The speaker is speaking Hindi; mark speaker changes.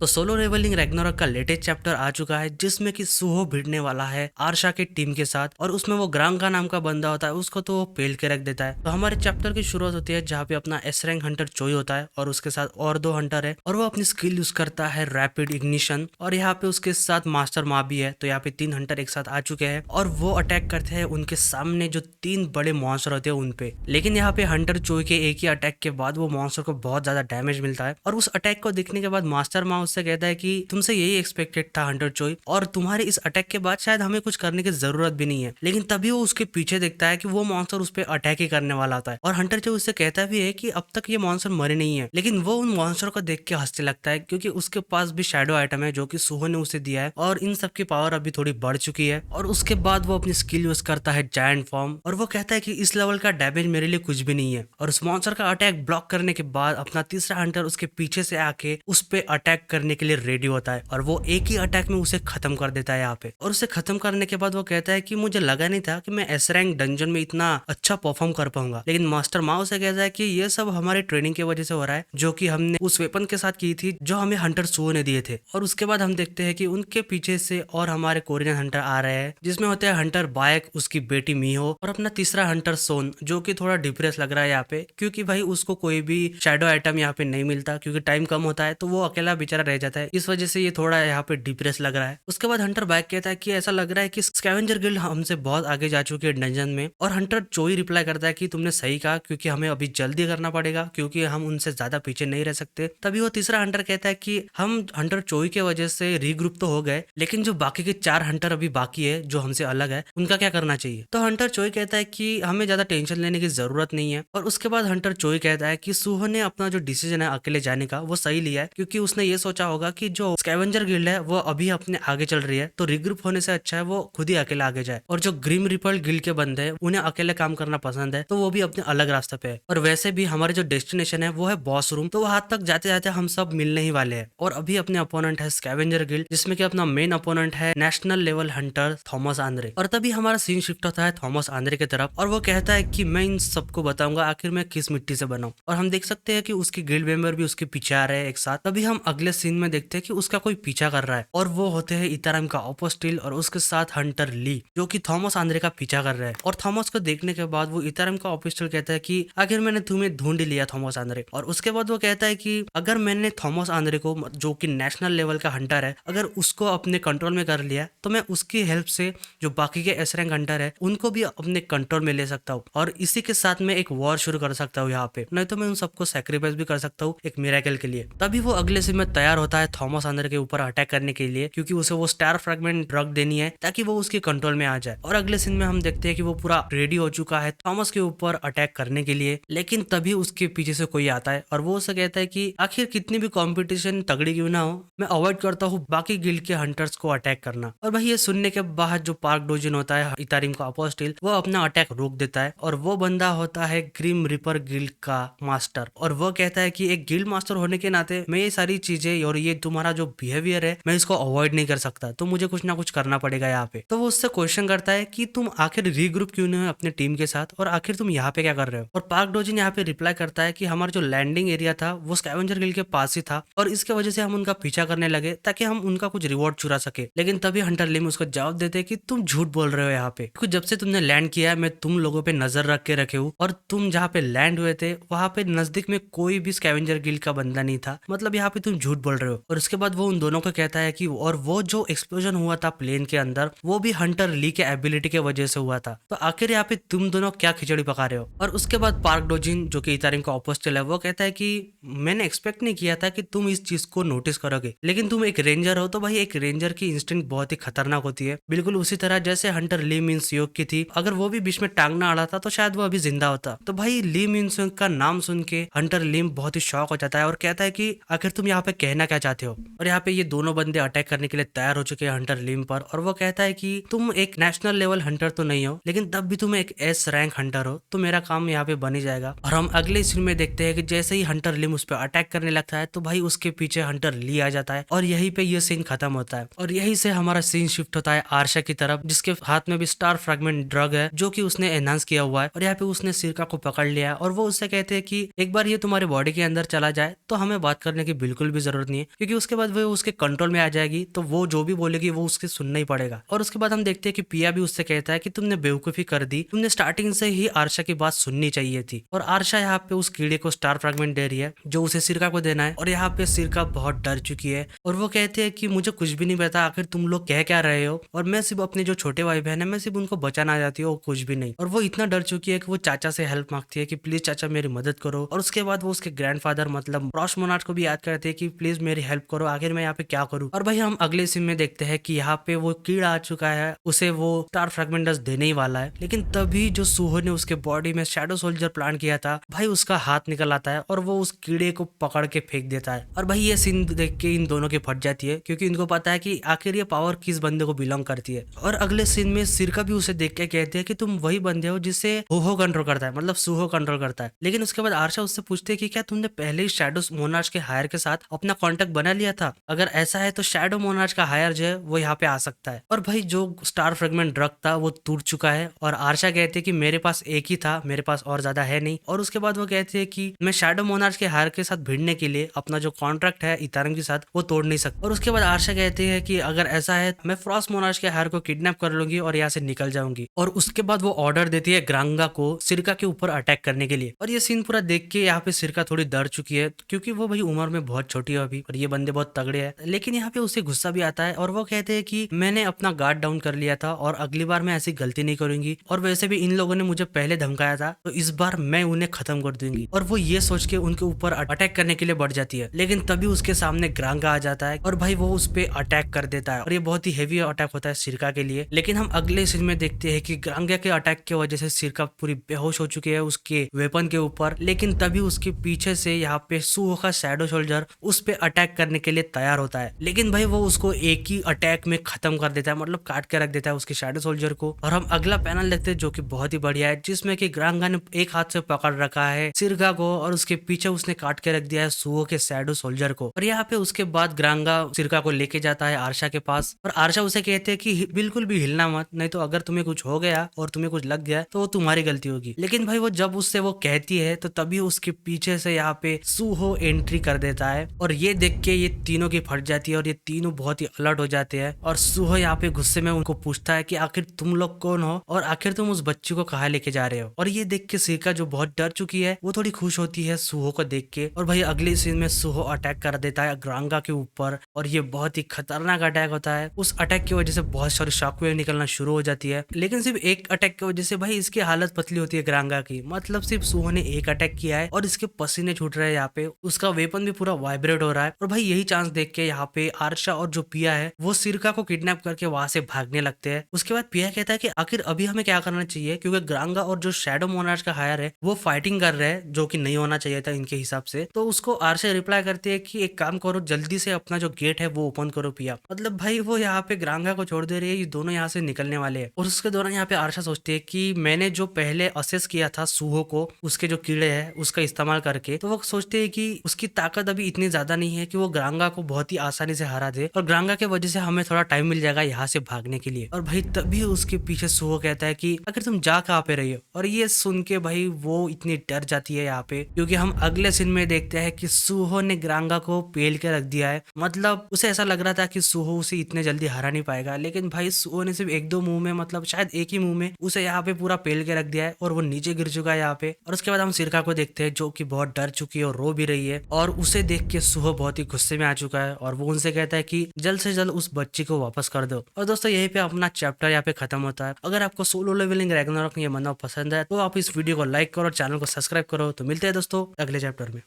Speaker 1: तो सोलो लेवलिंग रैग्नारोक का लेटेस्ट चैप्टर आ चुका है जिसमें कि सुहो भिड़ने वाला है आर्शा की टीम के साथ और उसमें वो ग्रांगा नाम का बंदा होता है, उसको तो वो पेल के रख देता है। तो हमारे चैप्टर की शुरुआत होती है जहाँ पे अपना एस रैंक हंटर चोई होता है और उसके साथ और दो हंटर है और वो अपनी स्किल यूज करता है रैपिड इग्निशन। और यहाँ पे उसके साथ मास्टर माँ भी है। तो यहाँ पे तीन हंटर एक साथ आ चुके हैं और वो अटैक करते हैं उनके सामने जो तीन बड़े मॉन्स्टर होते हैं उनपे। लेकिन यहाँ पे हंटर चोई के एक ही अटैक के बाद वो मॉन्स्टर को बहुत ज्यादा डैमेज मिलता है और उस अटैक को देखने के बाद मास्टर माँ उससे कहता है कि तुमसे यही एक्सपेक्टेड था हंटर चोई, और तुम्हारे इस अटैक के बाद शायद हमें कुछ करने की जरूरत भी नहीं है। लेकिन तभी वो उसके पीछे देखता है कि वो मॉन्स्टर उस पर अटैक ही करने वाला होता है और हंटर चोई उससे कहता भी है कि अब तक ये मॉन्स्टर मरे नहीं है। लेकिन वो उन मॉन्स्टर को देख के हंसने लगता है क्योंकि उसके पास भी शैडो आइटम है जो कि सुहो ने उसे दिया है और इन सब की पावर अभी थोड़ी बढ़ चुकी है। और उसके बाद वो अपनी स्किल यूज करता है जायंट फॉर्म और वो कहता है कि इस लेवल का डैमेज मेरे लिए कुछ भी नहीं है। और उस मॉन्स्टर का अटैक ब्लॉक करने के बाद अपना तीसरा हंटर उसके पीछे से आके उस पे अटैक करने के लिए रेडी होता है और वो एक ही अटैक में उसे खत्म कर देता है यहाँ पे। और उसे खत्म करने के बाद वो कहता है कि मुझे लगा नहीं था कि मैं एस रैंक डंजन में इतना अच्छा परफॉर्म कर पाऊंगा। लेकिन मास्टर माओ से कहता है कि ये सब हमारे ट्रेनिंग की वजह से हो रहा है जो कि हमने उस वेपन के साथ की थी जो हमें हंटर सुओ ने दिए थे। और उसके बाद हम देखते हैं कि उनके पीछे से और हमारे कोरियन हंटर आ रहे हैं जिसमें होते हैं हंटर बायक, उसकी बेटी मीहो और अपना तीसरा हंटर सोन, जो कि थोड़ा डिप्रेस लग रहा है यहाँ पे क्योंकि भाई उसको कोई भी शैडो आइटम यहाँ पे नहीं मिलता क्योंकि टाइम कम होता है तो वो अकेला बेचारा रह जाता है। इस वजह से ये थोड़ा यहाँ पे डिप्रेस लग रहा है। उसके बाद हंटर बायक कहता है कि ऐसा लग रहा है कि स्कैवेंजर गिल्ड हमसे बहुत आगे जा चुकी है डंजन में। और हंटर चोई रिप्लाई करता है कि तुमने सही कहा क्योंकि हमें अभी जल्दी करना पड़ेगा क्योंकि हम उनसे ज्यादा पीछे नहीं रह सकते। तभी वो तीसरा हंटर कहता है कि हम हंटर चोई के वजह से रीग्रुप तो हो गए लेकिन जो बाकी के चार हंटर अभी बाकी है जो हमसे अलग है उनका क्या करना चाहिए। तो हंटर चोई कहता है कि हमें ज्यादा टेंशन लेने की जरूरत नहीं है। और उसके बाद हंटर चोई कहता है कि सुहो ने अपना जो डिसीजन है अकेले जाने का वो सही लिया है क्योंकि उसने ये सोचा होगा कि जो स्कैवेंजर गिल्ड है वो अभी अपने आगे चल रही है तो रिग्रुप होने से अच्छा है वो खुद ही अकेला आगे जाए। और जो ग्रिम रिपर गिल्ड के बंदे हैं उन्हें अकेले काम करना पसंद है तो वो भी अपने अलग रास्ते पे है। और वैसे भी हमारे जो डेस्टिनेशन है वो है बॉस रूम, तो वहां तक जाते जाते हम सब मिलने ही वाले हैं। और अभी अपने अपोनेंट है स्कैवेंजर गिल्ड जिसमें कि अपना मेन अपोनेंट है national level Hunter Thomas Andre. और तभी हमारा सीन शिफ्ट होता है थॉमस आंद्रे की तरफ और वो कहता है कि मैं इन सबको बताऊंगा आखिर मैं किस मिट्टी से बना हूं। और हम देख सकते हैं कि उसकी गिल्ड मेंबर भी उसके पीछे आ रहे हैं एक साथ। तभी हम अगले सीन में देखते हैं कि उसका कोई पीछा कर रहा है और वो होते हैं इतारम का ओपोस्टिल और उसके साथ हंटर ली जो कि थॉमस आंद्रे का पीछा कर रहा है। और थॉमस को देखने के बाद वो इतारम का ओपोस्टिल कहता है कि आखिर मैंने तुम्हें ढूंढ लिया थॉमस आंद्रे। और उसके बाद वो कहता है कि अगर मैंने थॉमस आंद्रे को जो कि नेशनल लेवल का हंटर है अगर उसको अपने कंट्रोल में कर लिया तो मैं उसकी हेल्प से जो बाकी के एस रैंक हंटर है उनको भी अपने कंट्रोल में ले सकता हूँ और इसी के साथ मैं एक वॉर शुरू कर सकता हूँ यहाँ पे, नहीं तो मैं उन सबको सैक्रिफाइस भी कर सकता हूँ एक मिरेकल के लिए। तभी वो अगले सीन में तैयार होता है थॉमस आंद्रे के ऊपर अटैक करने के लिए क्योंकि उसे वो स्टार फ्रैगमेंट ड्रग देनी है ताकि वो उसके कंट्रोल में आ जाए। और अगले सीन में हम देखते हैं कि वो पूरा रेडी हो चुका है थॉमस के ऊपर अटैक करने के लिए। लेकिन तभी उसके पीछे से कोई आता है और वो उसे कहता है कि आखिर कितनी भी कंपटीशन तगड़ी क्यों ना हो मैं अवॉइड करता हूँ बाकी गिल्ड के हंटर्स को अटैक करना। और भाई ये सुनने के बाद जो पार्क डोजिन होता है इतारिम का अपोस्टिल वो अपना अटैक रोक देता है और वो बंदा होता है ग्रिम रिपर गिल्ड का मास्टर। और वो कहता है कि एक गिल्ड मास्टर होने के नाते मैं ये सारी चीजें और ये तुम्हारा जो बिहेवियर है मैं इसको अवॉइड नहीं कर सकता तो मुझे कुछ ना कुछ करना पड़ेगा यहाँ पे। तो वो उससे क्वेश्चन करता है कि तुम आखिर रीग्रुप क्यों नहीं हो अपने टीम के साथ और आखिर तुम यहाँ पे क्या कर रहे हो। और पार्क डोजिन यहाँ पे रिप्लाई करता है कि हमारा जो लैंडिंग एरिया था वो स्कैवेंजर गिल्ड के पास ही था और इसके वजह से हम उनका पीछा करने लगे ताकि हम उनका कुछ रिवॉर्ड चुरा सके। लेकिन तभी हंटर लिम उसको जवाब देते कि तुम झूठ बोल रहे हो यहाँ पे क्योंकि जब से तुमने लैंड किया है मैं तुम लोगों पे नजर रख के रखे हूँ और तुम जहाँ पे लैंड हुए थे वहां पे नजदीक में कोई भी स्कैवेंजर गिल्ड का बंदा नहीं था, मतलब यहाँ पे तुम झूठ बोल रहे हो। और उसके बाद वो उन दोनों को कहता है कि और वो जो एक्सप्लोजन हुआ था प्लेन के अंदर वो भी हंटर ली के एबिलिटी के वजह से हुआ था, तो आखिर यहाँ पे तुम दोनों क्या खिचड़ी पका रहे हो। और उसके बाद पार्क डोजिन जो कि इतारिम का ऑपोस्टिल है वो कहता है कि मैंने एक्सपेक्ट नहीं किया था कि तुम इस चीज को नोटिस करोगे लेकिन तुम एक रेंजर हो तो भाई एक रेंजर की इंस्टिंक्ट बहुत ही खतरनाक होती है, बिल्कुल उसी तरह जैसे हंटर ली मिन सियोक की थी। अगर वो भी बीच में टांग ना अड़ा था तो शायद वो अभी जिंदा होता। तो भाई ली मिन सियोक का नाम सुन के हंटर लिम बहुत ही शॉक हो जाता है और कहता है कि आखिर तुम यहाँ पे कहना क्या चाहते हो। और यहाँ पे ये दोनों बंदे अटैक करने के लिए तैयार हो चुके हैं हंटर लिम पर और वो कहता है कि तुम एक नेशनल लेवल हंटर तो नहीं हो लेकिन तब भी तुम एक एस रैंक हंटर हो तो मेरा काम यहाँ पे बन ही जाएगा। और हम अगले सीन में देखते हैं कि जैसे ही हंटर लिम उस पर अटैक करने लगता है तो भाई उसके पीछे हंटर ली आ जाता है और यहीं पे ये सीन खत्म होता है। और यहीं से हमारा सीन शिफ्ट होता है आर्शा की तरफ जिसके हाथ में भी स्टार फ्रैगमेंट ड्रग है जो कि उसने एनहांस किया हुआ है। और यहाँ पे उसने सिरका को पकड़ लिया और वो उससे कहते हैं कि एक बार ये तुम्हारे बॉडी के अंदर चला जाए तो हमें बात करने की बिल्कुल भी जरूरत जरूरत नहीं है, क्योंकि उसके बाद वो उसके कंट्रोल में आ जाएगी, तो वो जो भी बोलेगी वो उसके सुनना ही पड़ेगा। और उसके बाद हम देखते हैं कि पिया भी उससे कहता है कि तुमने बेवकूफी कर दी, तुमने स्टार्टिंग से ही आरशा की बात सुननी चाहिए थी। और आरशा यहाँ पे उस कीड़े को स्टार फ्रैगमेंट दे रही है जो उसे सिरका को देना है। और यहाँ पे सिरका बहुत डर चुकी है और वो कहते हैं कि मुझे कुछ भी नहीं पता, आखिर तुम लोग कह क्या रहे हो, और मैं सिर्फ अपने जो छोटे भाई बहन है मैं सिर्फ उनको बचाना चाहती हूँ और कुछ भी नहीं। और वो इतना डर चुकी है कि वो चाचा से हेल्प मांगती है कि प्लीज चाचा मेरी मदद करो। और उसके बाद वो उसके ग्रैंडफादर मतलब फ्रॉस्ट मोनार्च को भी याद करते हैं कि प्लीज मेरी हेल्प करो, आखिर मैं यहाँ पे क्या करूँ। और भाई हम अगले सीन में देखते हैं कि यहाँ पे वो कीड़ा आ चुका है, उसे वो स्टार फ्रैगमेंटस देने ही वाला है। लेकिन तभी जो सूहो ने उसके बॉडी में शैडो सोल्जर प्लान किया था, भाई उसका हाथ निकल आता है और वो उस कीड़े को पकड़ के फेंक देता है। और भाई ये सीन देख के इन दोनों की फट जाती है, क्योंकि इनको पता है कि आखिर ये पावर किस बंदे को बिलोंग करती है। और अगले सीन में सिरका भी उसे देख के कहते हैं कि तुम वही बंदे हो जिससे होहो कंट्रोल करता है, मतलब सूहो कंट्रोल करता है। लेकिन उसके बाद आरशा उससे पूछते है कि क्या तुमने पहले ही शैडो मोनार्च के हायर के साथ अपना कॉन्टेक्ट बना लिया था? अगर ऐसा है तो शैडो मोनार्च का हायर जो है वो यहाँ पे आ सकता है। और भाई जो स्टार फ्रेगमेंट ड्रग था वो टूट चुका है और आरशा कहते हैं कि मेरे पास एक ही था, मेरे पास और ज्यादा है नहीं। और उसके बाद वो कहते हैं कि मैं शैडो मोनार्च के हायर के साथ भिड़ने के लिए अपना जो कॉन्ट्रैक्ट है इथारियम के साथ वो तोड़ नहीं सकता। और उसके बाद आरशा कहते हैं कि अगर ऐसा है मैं फ्रॉस्ट मोनार्च के हायर को किडनैप कर लूंगी और यहाँ से निकल जाऊंगी। और उसके बाद वो ऑर्डर देती है ग्रांगा को सिरका के ऊपर अटैक करने के लिए। और ये सीन पूरा देख के यहाँ पे सिरका थोड़ी डर चुकी है, क्योंकि वो भाई उम्र में बहुत छोटी है अभी और ये बंदे बहुत तगड़े हैं। लेकिन यहाँ पे उसे गुस्सा भी आता है और वो कहते हैं कि मैंने अपना गार्ड डाउन कर लिया था और अगली बार मैं ऐसी गलती नहीं करूंगी, और वैसे भी इन लोगों ने मुझे पहले धमकाया था तो इस बार मैं उन्हें खत्म कर दूंगी। और वो ये सोच के उनके ऊपर अटैक करने के लिए बढ़ जाती है। लेकिन तभी उसके सामने ग्रांगा आ जाता है और भाई वो उस पर अटैक कर देता है और ये बहुत ही हेवी अटैक होता है सिरका के लिए। लेकिन हम अगले सीन में देखते हैं कि ग्रांगा के अटैक की वजह से सिरका पूरी बेहोश हो चुकी है उसके वेपन के ऊपर। लेकिन तभी उसके पीछे से यहाँ पे सूहो का शैडो सोल्जर उस पे अटैक करने के लिए तैयार होता है। लेकिन भाई वो उसको एक ही अटैक में खत्म कर देता है, मतलब काट के रख देता है उसके शैडो सोल्जर को। और हम अगला पैनल देखते हैं जो कि बहुत ही बढ़िया है, जिसमें कि ग्रांगा ने एक हाथ से पकड़ रखा है सिरका को और उसके पीछे उसने काट के रख दिया है सूहो के शैडो सोल्जर को। और यहाँ पे उसके बाद ग्रांगा सिरका को लेके जाता है आरशा के पास और आरशा उसे कहते हैं कि बिल्कुल भी हिलना मत, नहीं तो अगर तुम्हें कुछ हो गया और तुम्हें कुछ लग गया तो वो तुम्हारी गलती होगी। लेकिन भाई वो जब उससे वो कहती है तो तभी उसके पीछे से यहाँ पे सूहो एंट्री कर देता है और ये देख के ये तीनों की फट जाती है और ये तीनों बहुत ही अलर्ट हो जाते हैं। और सूहो यहाँ पे गुस्से में उनको पूछता है कि आखिर तुम लोग कौन हो और आखिर तुम उस बच्ची को कहाँ लेके जा रहे हो। और ये देख के सिरका जो बहुत डर चुकी है वो थोड़ी खुश होती है सूहो को देख के। और भाई अगले सीन में सूहो अटैक कर देता है ग्रांगा के ऊपर और ये बहुत ही खतरनाक अटैक होता है। उस अटैक की वजह से बहुत सारी शॉकवेव निकलना शुरू हो जाती है, लेकिन सिर्फ एक अटैक की वजह से भाई इसकी हालत पतली होती है ग्रांगा की। मतलब सिर्फ सूहो ने एक अटैक किया है और इसके पसीने छूट रहे हैं, यहाँ पे उसका वेपन भी पूरा वाइब्रेट हो रहा है। और भाई यही चांस देख के यहाँ पे आरशा और जो पिया है वो सिरका को किडनैप करके वहां से भागने लगते हैं। उसके बाद पिया कहता है कि आखिर अभी हमें क्या करना चाहिए, क्योंकि ग्रांगा और जो शैडो मोनार्च का हायर है वो फाइटिंग कर रहे हैं, जो कि नहीं होना चाहिए था इनके हिसाब से। तो उसको आरशा रिप्लाई करती है कि एक काम करो, जल्दी से अपना जो गेट है वो ओपन करो पिया। मतलब भाई वो यहाँ पे ग्रांगा को छोड़ दे रही है, ये दोनों यहाँ से निकलने वाले हैं। और उसके दौरान यहाँ पे आरशा सोचती है कि मैंने जो पहले असेस किया था सूहो को उसके जो कीड़े हैं उसका इस्तेमाल करके, तो वो सोचते हैं कि उसकी ताकत अभी इतनी ज्यादा नहीं है कि वो ग्रांगा को बहुत ही आसानी से हरा दे, और ग्रांगा के वजह से हमें थोड़ा टाइम मिल जाएगा यहाँ से भागने के लिए। और भाई तभी उसके पीछे सूहो कहता है कि अगर तुम जा कहाँ पे रही हो। और ये सुन के भाई वो इतनी डर जाती है यहाँ पे, क्योंकि हम अगले सीन में देखते हैं कि सूहो ने ग्रांगा को पेल के रख दिया है। मतलब उसे ऐसा लग रहा था कि सूहो उसे इतने जल्दी हरा नहीं पाएगा, लेकिन भाई सूहो ने सिर्फ एक दो मुंह में, मतलब शायद एक ही मुंह में उसे यहाँ पे पूरा पेल के रख दिया है और वो नीचे गिर चुका है यहाँ पे। और उसके बाद हम सिरका को देखते हैं जो कि बहुत डर चुकी है और रो भी रही है, और उसे देख के सूहो बहुत ही गुस्से में आ चुका है और वो उनसे कहता है कि जल्द से जल्द उस बच्ची को वापस कर दो। और दोस्तों यहीं पे अपना चैप्टर यहाँ पे खत्म होता है। अगर आपको सोलो लेवलिंग रैग्नारॉक ये बनना पसंद है तो आप इस वीडियो को लाइक करो और चैनल को सब्सक्राइब करो। तो मिलते हैं दोस्तों अगले चैप्टर में।